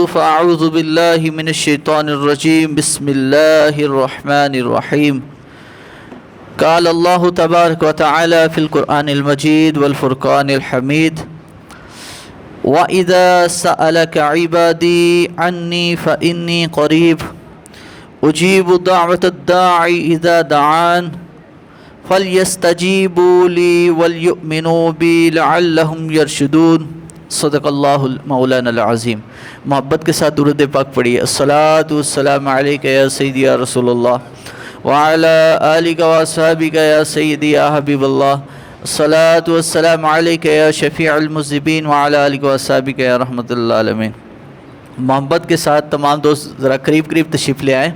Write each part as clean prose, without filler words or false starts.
فأعوذ بالله من الشيطان الرجيم بسم الله الرحمن الرحيم قال الله تبارك وتعالى في القرآن المجيد والفرقان الحميد وإذا سألك عبادي عني فإني قريب أجيب دعوة الداعي إذا دعان فليستجيبوا لي وليؤمنوا بي لعلهم يرشدون صدق اللہ مولانا العظیم۔ محبت کے ساتھ درود پاک پڑھیے۔ الصلاۃ والسلام علیک یا سیدی یا رسول اللہ وعلی آلک واصحابک یا سیدی یا حبیب اللہ۔ الصلاۃ والسلام علیک یا شفیع المذنبین وعلی آلک واصحابک یا رحمت اللہ العالمین۔ محبت کے ساتھ تمام دوست ذرا قریب قریب تشریف لے آئیں،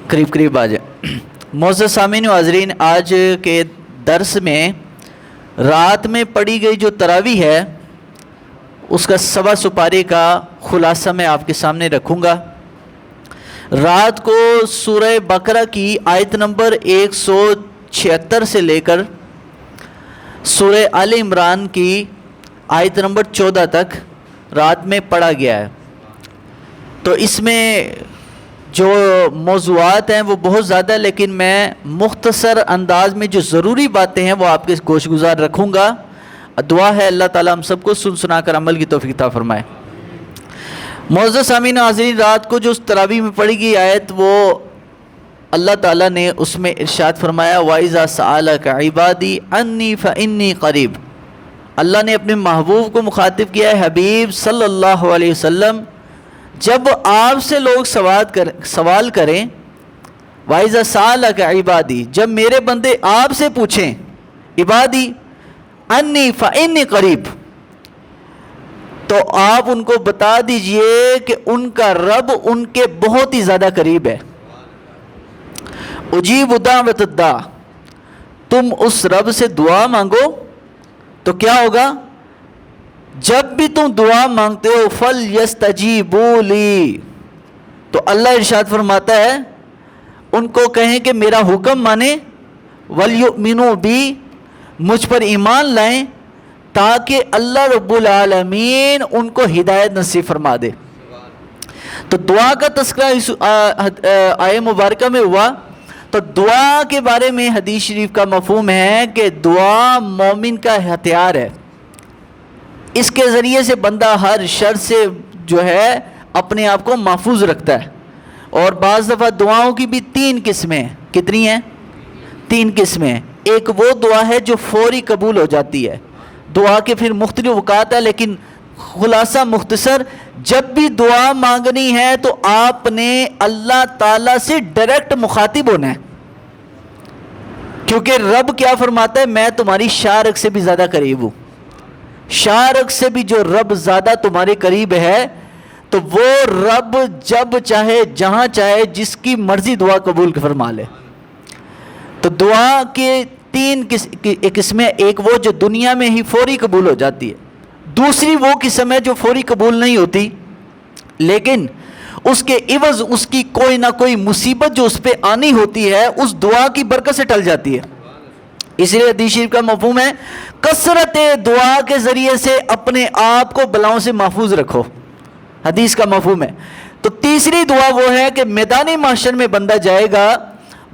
قریب قریب آ جائیں۔ معزز سامعین و حاضرین، آج کے درس میں رات میں پڑھی گئی جو تراویح ہے اس کا سوا سپارے کا خلاصہ میں آپ کے سامنے رکھوں گا۔ رات کو سورہ بقرہ کی آیت نمبر 176 سے لے کر سورہ آل عمران کی آیت نمبر 14 تک رات میں پڑھا گیا ہے۔ تو اس میں جو موضوعات ہیں وہ بہت زیادہ، لیکن میں مختصر انداز میں جو ضروری باتیں ہیں وہ آپ کے گوش گزار رکھوں گا۔ دعا ہے اللہ تعالیٰ ہم سب کو سن سنا کر عمل کی توفیق عطا فرمائے۔ معزز سامعین حاضرین، رات کو جو اس تراویح میں پڑھی گئی آیت، وہ اللہ تعالیٰ نے اس میں ارشاد فرمایا وَإِذَا سَأَلَكَ عِبَادِي عَنِّي فَإِنِّي قَرِيب۔ اللہ نے اپنے محبوب کو مخاطب کیا ہے، حبیب صلی اللہ علیہ وسلم، جب آپ سے لوگ سوال کریں، وَإِذَا سَأَلَكَ عِبَادِي، جب میرے بندے آپ سے پوچھیں، عبادی انی فإنی قریب، تو آپ ان کو بتا دیجئے کہ ان کا رب ان کے بہت ہی زیادہ قریب ہے۔ اجیب دعوت الداع، تم اس رب سے دعا مانگو تو کیا ہوگا؟ جب بھی تم دعا مانگتے ہو فَلْيَسْتَجِيبُوا لِي، تو اللہ ارشاد فرماتا ہے ان کو کہیں کہ میرا حکم مانیں، وَلْيُؤْمِنُوا بِي، مجھ پر ایمان لائیں، تاکہ اللہ رب العالمین ان کو ہدایت نصیب فرما دے۔ تو دعا کا تذکرہ اس آیہ مبارکہ میں ہوا۔ تو دعا کے بارے میں حدیث شریف کا مفہوم ہے کہ دعا مومن کا ہتھیار ہے، اس کے ذریعے سے بندہ ہر شر سے جو ہے اپنے آپ کو محفوظ رکھتا ہے۔ اور بعض دفعہ دعاؤں کی بھی 3 قسمیں، کتنی ہیں؟ 3 قسمیں۔ ایک وہ دعا ہے جو فوری قبول ہو جاتی ہے، دعا کے پھر مختلف اوقات ہے، لیکن خلاصہ مختصر، جب بھی دعا مانگنی ہے تو آپ نے اللہ تعالیٰ سے ڈائریکٹ مخاطب ہونا ہے، کیونکہ رب کیا فرماتا ہے؟ میں تمہاری شارک سے بھی زیادہ قریب ہوں۔ شارک سے بھی جو رب زیادہ تمہارے قریب ہے، تو وہ رب جب چاہے جہاں چاہے جس کی مرضی دعا قبول فرما لے۔ تو دعا کے 3 قسمیں، ایک وہ جو دنیا میں ہی فوری قبول ہو جاتی ہے، دوسری وہ قسم ہے جو فوری قبول نہیں ہوتی، لیکن اس کے عوض اس کی کوئی نہ کوئی مصیبت جو اس پہ آنی ہوتی ہے اس دعا کی برکت سے ٹل جاتی ہے۔ اس لیے حدیث شریف کا مفہوم ہے کثرت دعا کے ذریعے سے اپنے آپ کو بلاؤں سے محفوظ رکھو، حدیث کا مفہوم ہے۔ تو تیسری دعا وہ ہے کہ میدان محشر میں بندہ جائے گا،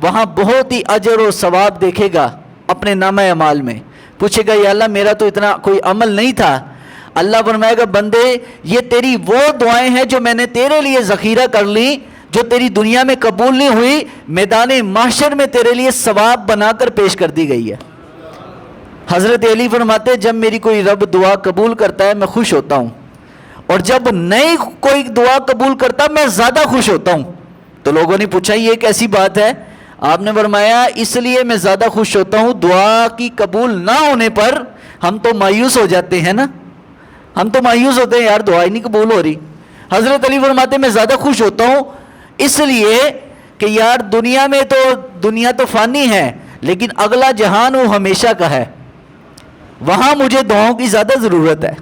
وہاں بہت ہی اجر و ثواب دیکھے گا اپنے نامہ اعمال میں، پوچھے گا یا اللہ میرا تو اتنا کوئی عمل نہیں تھا۔ اللہ فرمائے گا بندے یہ تیری وہ دعائیں ہیں جو میں نے تیرے لیے ذخیرہ کر لی، جو تیری دنیا میں قبول نہیں ہوئی، میدان محشر میں تیرے لیے ثواب بنا کر پیش کر دی گئی ہے۔ حضرت علی فرماتے جب میری کوئی رب دعا قبول کرتا ہے میں خوش ہوتا ہوں، اور جب نہیں کوئی دعا قبول کرتا میں زیادہ خوش ہوتا ہوں۔ تو لوگوں نے پوچھا یہ کیسی بات ہے؟ آپ نے فرمایا اس لیے میں زیادہ خوش ہوتا ہوں، دعا کی قبول نہ ہونے پر ہم تو مایوس ہو جاتے ہیں نا، ہم تو مایوس ہوتے ہیں، یار دعا ہی نہیں قبول ہو رہی۔ حضرت علی فرماتے میں زیادہ خوش ہوتا ہوں اس لیے کہ یار دنیا تو فانی ہے، لیکن اگلا جہان وہ ہمیشہ کا ہے، وہاں مجھے دعاؤں کی زیادہ ضرورت ہے۔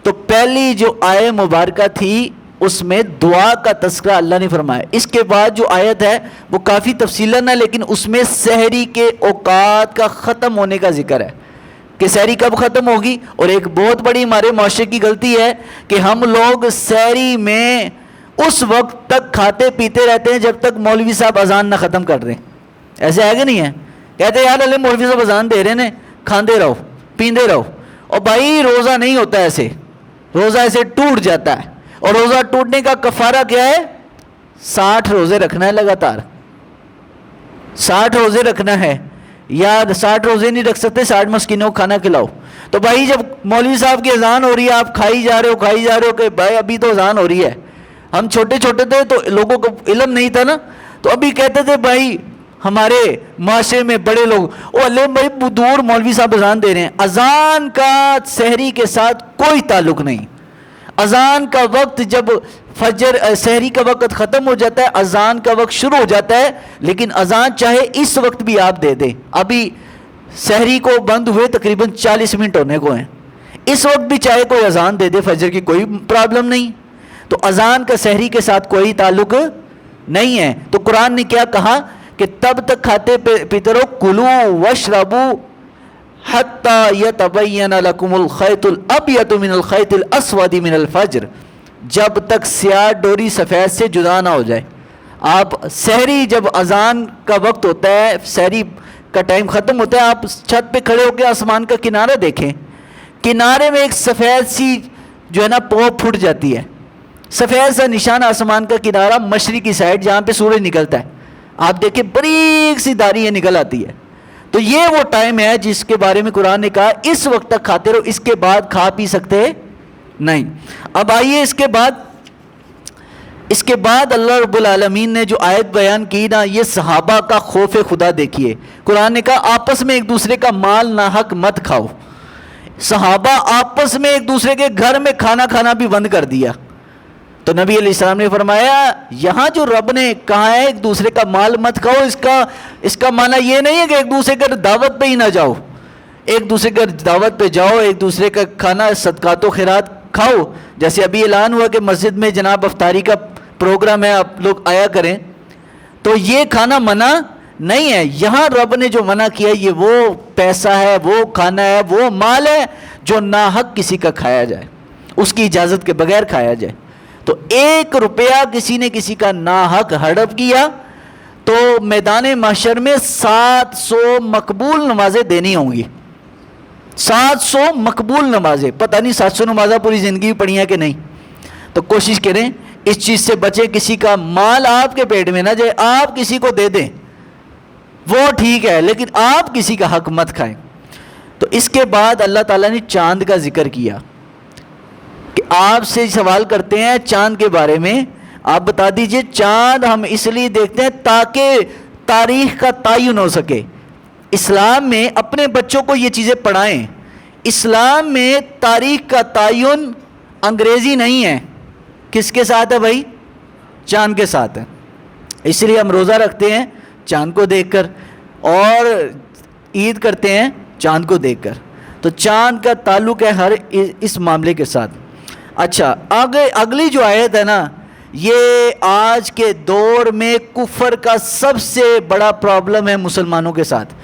تو پہلی جو آیت مبارکہ تھی اس میں دعا کا تذکرہ اللہ نے فرمایا۔ اس کے بعد جو آیت ہے وہ کافی تفصیلاً ہے، لیکن اس میں سحری کے اوقات کا ختم ہونے کا ذکر ہے۔ کہ سحری کب ختم ہوگی. اور ایک بہت بڑی ہمارے معاشرے کی غلطی ہے کہ ہم لوگ سحری میں اس وقت تک کھاتے پیتے رہتے ہیں جب تک مولوی صاحب اذان نہ ختم کر دیں. ایسے ہے کہ نہیں ہے؟ کہتے ہیں یار اللہ مولوی صاحب اذان دے رہے ہیں، کھاندے رہو پیندے رہو. اور بھائی روزہ نہیں ہوتا ایسے، روزہ ایسے ٹوٹ جاتا ہے. اور روزہ ٹوٹنے کا کفارہ کیا ہے؟ 60 روزے رکھنا ہے لگاتار. 60 روزے رکھنا ہے، یا 60 روزے نہیں رکھ سکتے 60 مسکینوں کو کھانا کھلاؤ. تو بھائی جب مولوی صاحب کی اذان ہو رہی ہے آپ کھائی جا رہے ہو کہ بھائی ابھی تو اذان ہو رہی ہے. ہم چھوٹے چھوٹے تھے تو لوگوں کو علم نہیں تھا نا، تو ابھی کہتے تھے بھائی ہمارے معاشرے میں بڑے لوگ او اللہ بھائی دور مولوی صاحب اذان دے رہے ہیں. اذان کا سحری کے ساتھ کوئی تعلق نہیں. اذان کا وقت جب فجر سحری کا وقت ختم ہو جاتا ہے اذان کا وقت شروع ہو جاتا ہے. لیکن اذان چاہے اس وقت بھی آپ دے دیں، ابھی سحری کو بند ہوئے تقریباً 40 منٹ ہونے کو ہیں، اس وقت بھی چاہے کوئی اذان دے دے فجر کی کوئی پرابلم نہیں. تو اذان کا سحری کے ساتھ کوئی تعلق نہیں ہے. تو قرآن نے کیا کہا کہ تب تک کھاتے پیتے رہو، کلو واشربو حتی یتبین لکم الخیط الابیض من الخیط الاسود من الفجر، جب تک سیاہ ڈوری سفید سے جدا نہ ہو جائے. آپ سحری جب اذان کا وقت ہوتا ہے، سحری کا ٹائم ختم ہوتا ہے، آپ چھت پہ کھڑے ہو کے آسمان کا کنارہ دیکھیں، کنارے میں ایک سفید سی جو ہے نا پو پھٹ جاتی ہے، سفید سا نشان آسمان کا کنارہ مشرقی سائڈ جہاں پہ سورج نکلتا ہے، آپ دیکھیں باریک سی داڑھی نکل آتی ہے. تو یہ وہ ٹائم ہے جس کے بارے میں قرآن نے کہا اس وقت تک کھاتے رہو، اس کے بعد کھا پی سکتے نہیں. اب آئیے اس کے بعد اللہ رب العالمین نے جو آیت بیان کی نا، یہ صحابہ کا خوف خدا دیکھیے. قرآن نے کہا آپس میں ایک دوسرے کا مال ناحق مت کھاؤ. صحابہ آپس میں ایک دوسرے کے گھر میں کھانا بھی بند کر دیا. تو نبی علیہ السلام نے فرمایا یہاں جو رب نے کہا ہے ایک دوسرے کا مال مت کھاؤ، اس کا معنی یہ نہیں ہے کہ ایک دوسرے کے دعوت پہ ہی نہ جاؤ. ایک دوسرے کے دعوت پہ جاؤ، ایک دوسرے کا کھانا صدقات و خیرات کھاؤ. جیسے ابھی اعلان ہوا کہ مسجد میں جناب افطاری کا پروگرام ہے، آپ لوگ آیا کریں. تو یہ کھانا منع نہیں ہے. یہاں رب نے جو منع کیا یہ وہ پیسہ ہے، وہ کھانا ہے، وہ مال ہے جو ناحق کسی کا کھایا جائے، اس کی اجازت کے بغیر کھایا جائے. تو 1 روپیہ کسی نے کسی کا ناحق ہڑپ کیا تو میدان محشر میں 700 مقبول نمازیں دینی ہوں گی. 700 مقبول نمازیں. پتہ نہیں 700 نمازیں پوری زندگی پڑھی ہیں کہ نہیں. تو کوشش کریں اس چیز سے بچیں، کسی کا مال آپ کے پیٹ میں نہ جائے. آپ کسی کو دے دیں وہ ٹھیک ہے، لیکن آپ کسی کا حق مت کھائیں. تو اس کے بعد اللہ تعالیٰ نے چاند کا ذکر کیا کہ آپ سے سوال کرتے ہیں چاند کے بارے میں، آپ بتا دیجئے چاند ہم اس لیے دیکھتے ہیں تاکہ تاریخ کا تعین ہو سکے. اسلام میں اپنے بچوں کو یہ چیزیں پڑھائیں. اسلام میں تاریخ کا تعین انگریزی نہیں ہے. کس کے ساتھ ہے بھائی؟ چاند کے ساتھ ہے. اس لیے ہم روزہ رکھتے ہیں چاند کو دیکھ کر، اور عید کرتے ہیں چاند کو دیکھ کر. تو چاند کا تعلق ہے ہر اس معاملے کے ساتھ. اچھا آگے اگلی جو آیت ہے نا، یہ آج کے دور میں کفر کا سب سے بڑا پرابلم ہے مسلمانوں کے ساتھ.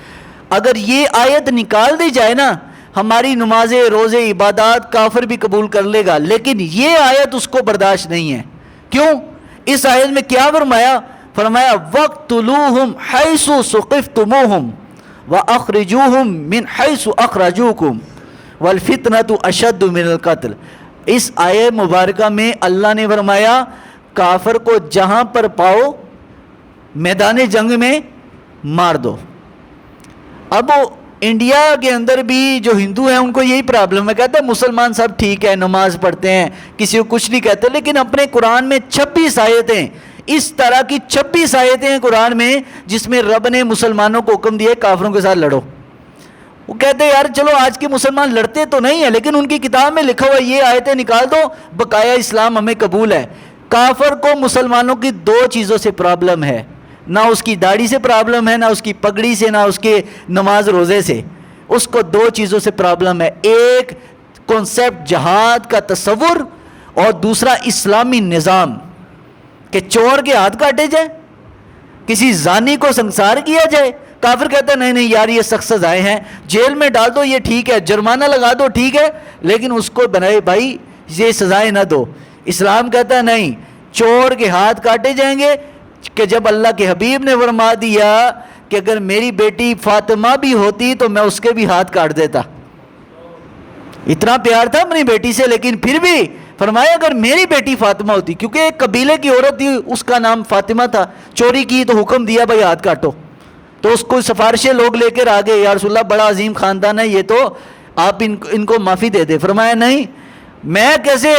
اگر یہ آیت نکال دی جائے نا، ہماری نمازیں روزے عبادات کافر بھی قبول کر لے گا، لیکن یہ آیت اس کو برداشت نہیں ہے. کیوں؟ اس آیت میں کیا فرمایا وَاقْتُلُوهُمْ حَيْثُ ثُقِفْتُمُوهُمْ وَأَخْرِجُوهُمْ مِنْ حَيْثُ أَخْرَجُوكُمْ وَالْفِتْنَةُ أَشَدُّ مِنَ الْقَتْلِ. اس آیت مبارکہ میں اللہ نے فرمایا کافر کو جہاں پر پاؤ میدان جنگ میں مار دو. اب انڈیا کے اندر بھی جو ہندو ہیں ان کو یہی پرابلم ہے، کہتے ہیں مسلمان سب ٹھیک ہے، نماز پڑھتے ہیں، کسی کو کچھ نہیں کہتے، لیکن اپنے قرآن میں 26 آیتیں، اس طرح کی 26 آیتیں ہیں قرآن میں جس میں رب نے مسلمانوں کو حکم دیا کافروں کے ساتھ لڑو. وہ کہتے ہیں یار چلو آج کے مسلمان لڑتے تو نہیں ہیں، لیکن ان کی کتاب میں لکھا ہوا یہ آیتیں نکال دو، بقایا اسلام ہمیں قبول ہے. کافر کو مسلمانوں کی 2 چیزوں سے پرابلم ہے، نہ اس کی داڑھی سے پرابلم ہے، نہ اس کی پگڑی سے، نہ اس کے نماز روزے سے. اس کو 2 چیزوں سے پرابلم ہے، ایک کنسیپٹ جہاد کا تصور، اور دوسرا اسلامی نظام کہ چور کے ہاتھ کاٹے جائے، کسی زانی کو سنسار کیا جائے. کافر کہتا ہے نہیں نہیں یار یہ سخت سزائیں ہیں، جیل میں ڈال دو یہ ٹھیک ہے، جرمانہ لگا دو ٹھیک ہے، لیکن اس کو بنائے بھائی یہ سزائیں نہ دو۔ اسلام کہتا ہے نہیں، چور کے ہاتھ کاٹے جائیں گے، کہ جب اللہ کے حبیب نے فرما دیا کہ اگر میری بیٹی فاطمہ بھی ہوتی تو میں اس کے بھی ہاتھ کاٹ دیتا، اتنا پیار تھا اپنی بیٹی سے، لیکن پھر بھی فرمایا اگر میری بیٹی فاطمہ ہوتی، کیونکہ ایک قبیلے کی عورت تھی اس کا نام فاطمہ تھا، چوری کی تو حکم دیا بھائی ہاتھ کاٹو، تو اس کو سفارشیں لوگ لے کر آگے، یا رسول اللہ بڑا عظیم خاندان ہے یہ، تو آپ ان کو معافی دے دے۔ فرمایا نہیں، میں کیسے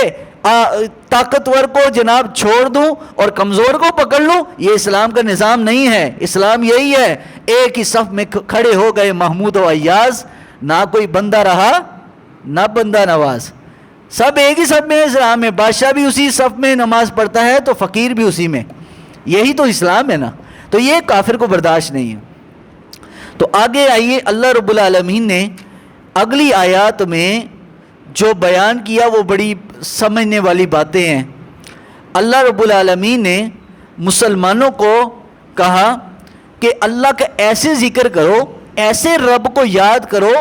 طاقتور کو جناب چھوڑ دوں اور کمزور کو پکڑ لوں، یہ اسلام کا نظام نہیں ہے۔ اسلام یہی ہے، ایک ہی صف میں کھڑے ہو گئے محمود و ایاز، نہ کوئی بندہ رہا نہ بندہ نواز، سب ایک ہی صف میں اسلام میں، بادشاہ بھی اسی صف میں نماز پڑھتا ہے تو فقیر بھی اسی میں، یہی تو اسلام ہے نا۔ تو یہ کافر کو برداشت نہیں ہے۔ تو آگے آئیے، اللہ رب العالمین نے اگلی آیات میں جو بیان کیا وہ بڑی سمجھنے والی باتیں ہیں۔ اللہ رب العالمین نے مسلمانوں کو کہا کہ اللہ کا ایسے ذکر کرو، ایسے رب کو یاد کرو،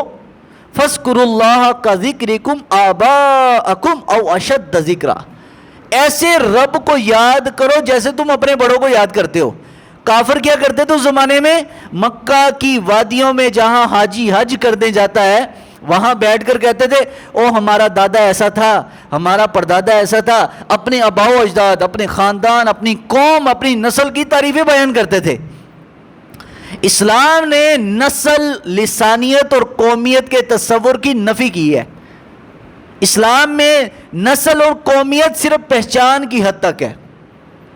فَاذْكُرُوا اللَّهَ كَذِكْرِكُمْ آبَاءَكُمْ أَوْ أَشَدَّ ذِكْرًا، ایسے رب کو یاد کرو جیسے تم اپنے بڑوں کو یاد کرتے ہو۔ کافر کیا کرتے تھے اس زمانے میں؟ مکہ کی وادیوں میں جہاں حاجی حج کرنے جاتا ہے وہاں بیٹھ کر کہتے تھے او ہمارا دادا ایسا تھا، ہمارا پردادا ایسا تھا، اپنے آباء و اجداد، اپنے خاندان، اپنی قوم، اپنی نسل کی تعریفیں بیان کرتے تھے۔ اسلام نے نسل، لسانیت اور قومیت کے تصور کی نفی کی ہے۔ اسلام میں نسل اور قومیت صرف پہچان کی حد تک ہے،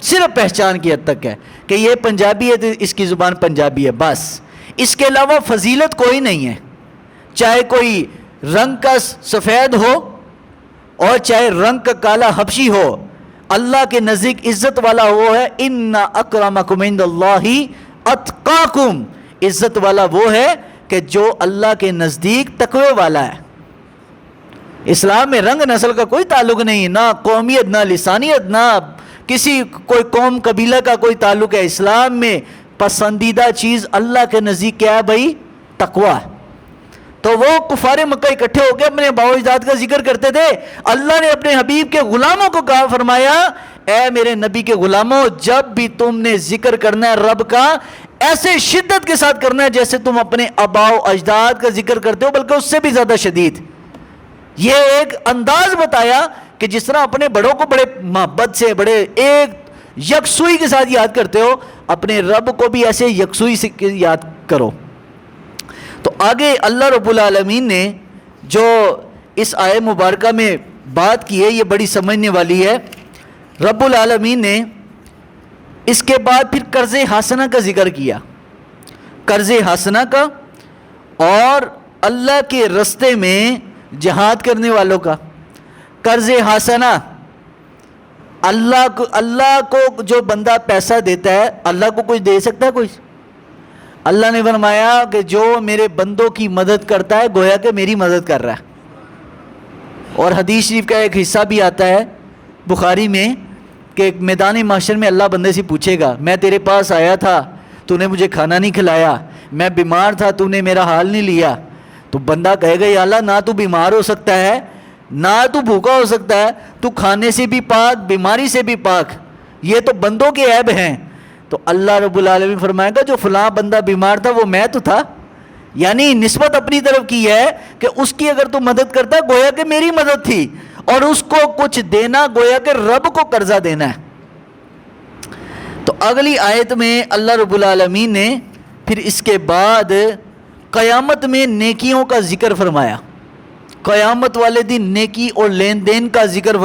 صرف پہچان کی حد تک ہے کہ یہ پنجابی ہے تو اس کی زبان پنجابی ہے، بس اس کے علاوہ فضیلت کوئی نہیں ہے، چاہے کوئی رنگ کا سفید ہو اور چاہے رنگ کا کالا حبشی ہو، اللہ کے نزدیک عزت والا وہ ہے ان اکرمکم عند اللہ اتقاکم، عزت والا وہ ہے کہ جو اللہ کے نزدیک تقوی والا ہے۔ اسلام میں رنگ نسل کا کوئی تعلق نہیں، نہ قومیت، نہ لسانیت، نہ کسی کوئی قوم قبیلہ کا کوئی تعلق ہے۔ اسلام میں پسندیدہ چیز اللہ کے نزدیک کیا ہے بھائی؟ تقوی۔ تو وہ کفار مکہ اکٹھے ہو کے اپنے باو اجداد کا ذکر کرتے تھے، اللہ نے اپنے حبیب کے غلاموں کو کہا، فرمایا اے میرے نبی کے غلاموں، جب بھی تم نے ذکر کرنا ہے رب کا ایسے شدت کے ساتھ کرنا ہے جیسے تم اپنے آباء و اجداد کا ذکر کرتے ہو، بلکہ اس سے بھی زیادہ شدید۔ یہ ایک انداز بتایا کہ جس طرح اپنے بڑوں کو بڑے محبت سے، بڑے ایک یکسوئی کے ساتھ یاد کرتے ہو، اپنے رب کو بھی ایسے یکسوئی سے یاد کرو۔ تو آگے اللہ رب العالمین نے جو اس آیت مبارکہ میں بات کی ہے یہ بڑی سمجھنے والی ہے۔ رب العالمین نے اس کے بعد پھر قرض حسنہ کا ذکر کیا، قرض حسنہ کا، اور اللہ کے رستے میں جہاد کرنے والوں کا۔ قرض حسنہ، اللہ کو جو بندہ پیسہ دیتا ہے، اللہ کو کچھ دے سکتا ہے کوئی؟ اللہ نے فرمایا کہ جو میرے بندوں کی مدد کرتا ہے گویا کہ میری مدد کر رہا ہے۔ اور حدیث شریف کا ایک حصہ بھی آتا ہے بخاری میں کہ میدان محشر میں اللہ بندے سے پوچھے گا، میں تیرے پاس آیا تھا تو نے مجھے کھانا نہیں کھلایا، میں بیمار تھا تو نے میرا حال نہیں لیا، تو بندہ کہے گا یا اللہ نہ تو بیمار ہو سکتا ہے نہ تو بھوکا ہو سکتا ہے، تو کھانے سے بھی پاک، بیماری سے بھی پاک، یہ تو بندوں کے عیب ہیں۔ تو اللہ رب العالمین فرمائے گا جو فلاں بندہ بیمار تھا وہ میں تو تھا، یعنی نسبت اپنی طرف کی ہے کہ اس کی اگر تو مدد کرتا ہے گویا کہ میری مدد تھی، اور اس کو کچھ دینا گویا کہ رب کو قرضہ دینا ہے۔ تو اگلی آیت میں اللہ رب العالمین نے پھر اس کے بعد قیامت میں نیکیوں کا ذکر فرمایا، قیامت والے دن نیکی اور لین دین کا ذکر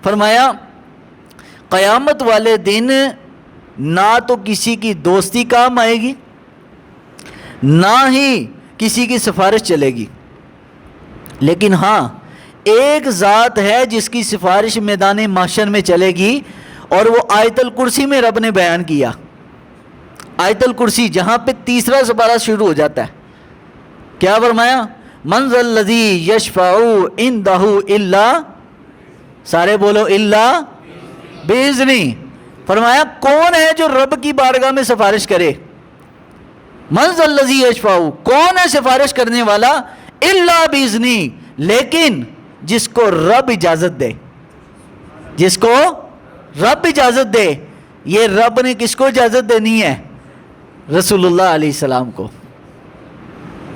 فرمایا قیامت والے دن نہ تو کسی کی دوستی کام آئے گی نہ ہی کسی کی سفارش چلے گی، لیکن ہاں ایک ذات ہے جس کی سفارش میدان محشر میں چلے گی، اور وہ آیت الکرسی میں رب نے بیان کیا۔ آیت الکرسی جہاں پہ تیسرا سپارہ شروع ہو جاتا ہے، کیا فرمایا؟ من ذا الذی یشفع عندہ الا، سارے بولو الا باذنہ، فرمایا کون ہے جو رب کی بارگاہ میں سفارش کرے؟ من ذا الذی یشفع، کون ہے سفارش کرنے والا، الا باذنی، لیکن جس کو رب اجازت دے، جس کو رب اجازت دے۔ یہ رب نے کس کو اجازت دینی ہے؟ رسول اللہ علیہ السلام کو۔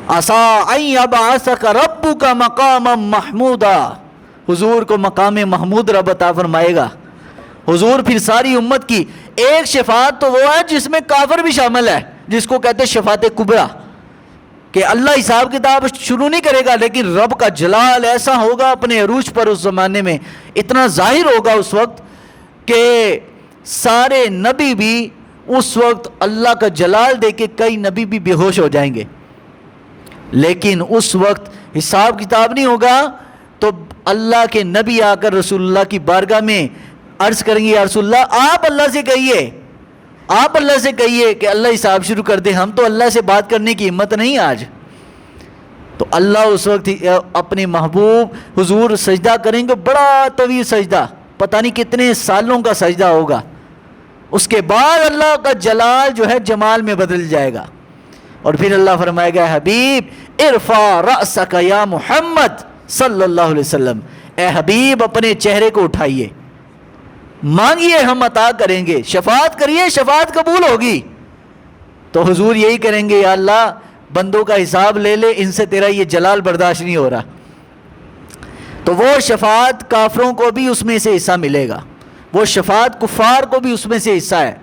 عَسَىٰ أَن يَبْعَثَكَ رَبُّكَ مَقَامًا مَحْمُودًا، حضور کو مقام محمود رب عطا فرمائے گا۔ حضور پھر ساری امت کی ایک شفاعت تو وہ ہے جس میں کافر بھی شامل ہے، جس کو کہتے ہیں شفاعت کبریٰ، کہ اللہ حساب کتاب شروع نہیں کرے گا، لیکن رب کا جلال ایسا ہوگا اپنے عروج پر، اس زمانے میں اتنا ظاہر ہوگا اس وقت کہ سارے نبی بھی اس وقت اللہ کا جلال دے کے، کئی نبی بھی بے ہوش ہو جائیں گے، لیکن اس وقت حساب کتاب نہیں ہوگا تو اللہ کے نبی آ کر رسول اللہ کی بارگاہ میں عرض کریں گے، یا رسول اللہ آپ اللہ سے کہیے، آپ اللہ سے کہیے کہ اللہ حساب شروع کر دے، ہم تو اللہ سے بات کرنے کی ہمت نہیں آج۔ تو اللہ اس وقت اپنے محبوب حضور سجدہ کریں گے، بڑا طویل سجدہ، پتہ نہیں کتنے سالوں کا سجدہ ہوگا، اس کے بعد اللہ کا جلال جو ہے جمال میں بدل جائے گا، اور پھر اللہ فرمائے گا حبیب ارفع رأسک یا محمد صلی اللہ علیہ وسلم، اے حبیب اپنے چہرے کو اٹھائیے، مانگیے ہم عطا کریں گے، شفاعت کریے شفاعت قبول ہوگی۔ تو حضور یہی کریں گے، یا اللہ بندوں کا حساب لے لے، ان سے تیرا یہ جلال برداشت نہیں ہو رہا۔ تو وہ شفاعت کافروں کو بھی اس میں سے حصہ ملے گا، وہ شفاعت کفار کو بھی اس میں سے حصہ ہے۔